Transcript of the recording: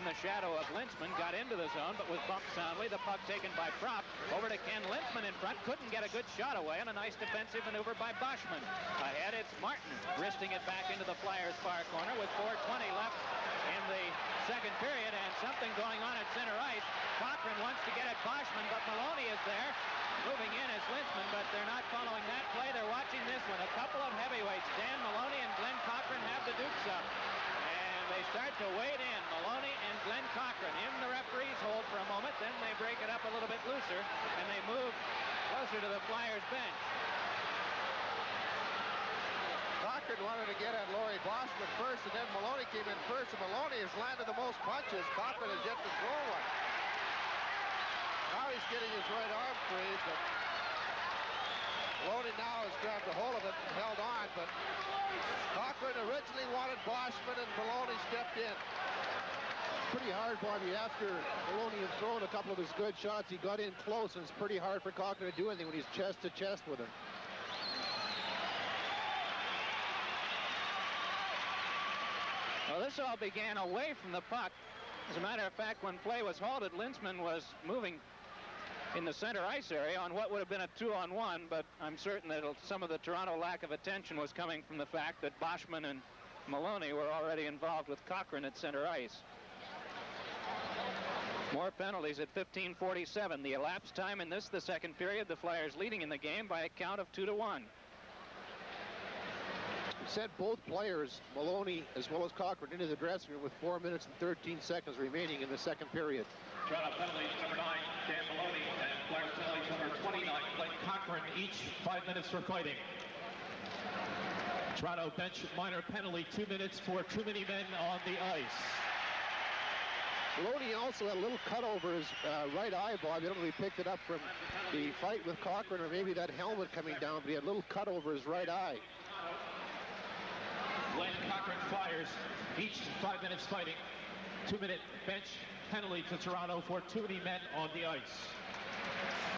the shadow of Lintzman, got into the zone, but was bumped soundly. The puck taken by Propp. Over to Ken Lintzman in front. Couldn't get a good shot away, and a nice defensive maneuver by Boschman. Ahead, it's Martin, wristing it back into the Flyers' far corner with 4:20 left in the second period, and something going on at center ice. Cochrane wants to get at Boschman, but Maloney is there. Moving in is Lintzman, but they're not following that play. They're watching this one. A couple of heavyweights, Dan Maloney and Glen Cochrane, have the dukes up. And they start to wade in, Maloney and Glen Cochrane in the referee's hold for a moment. Then they break it up a little bit looser, and they move closer to the Flyers bench. Cochrane wanted to get at Laurie Boschman first, and then Maloney came in first, and Maloney has landed the most punches. Cochrane has yet to throw one. Now he's getting his right arm free, but Maloney now has grabbed a hold of it and held on, but Cochrane originally wanted Boschman, and Maloney stepped in. Pretty hard, Bobby. After Maloney had thrown a couple of his good shots, he got in close, and it's pretty hard for Cochrane to do anything when he's chest to chest with him. Well, this all began away from the puck. As a matter of fact, when play was halted, Lintzman was moving in the center ice area on what would have been a 2-on-1, but I'm certain that some of the Toronto lack of attention was coming from the fact that Boschman and Maloney were already involved with Cochrane at center ice. More penalties at 15:47. The elapsed time in this, the second period, the Flyers leading in the game by a count of 2-1. Sent both players, Maloney as well as Cochrane, into the dressing room with 4 minutes and 13 seconds remaining in the second period. Toronto penalties number 9, Dan Maloney, and Flyers penalties number 29, Glen Cochrane, each 5 minutes for fighting. Toronto bench minor penalty, 2 minutes for too many men on the ice. Maloney also had a little cut over his right eyeball. I don't know if he picked it up from the fight with Cochrane or maybe that helmet coming down, but he had a little cut over his right eye. Glen Cochrane Flyers, each 5 minutes fighting. 2 minute bench penalty to Toronto for too many men on the ice.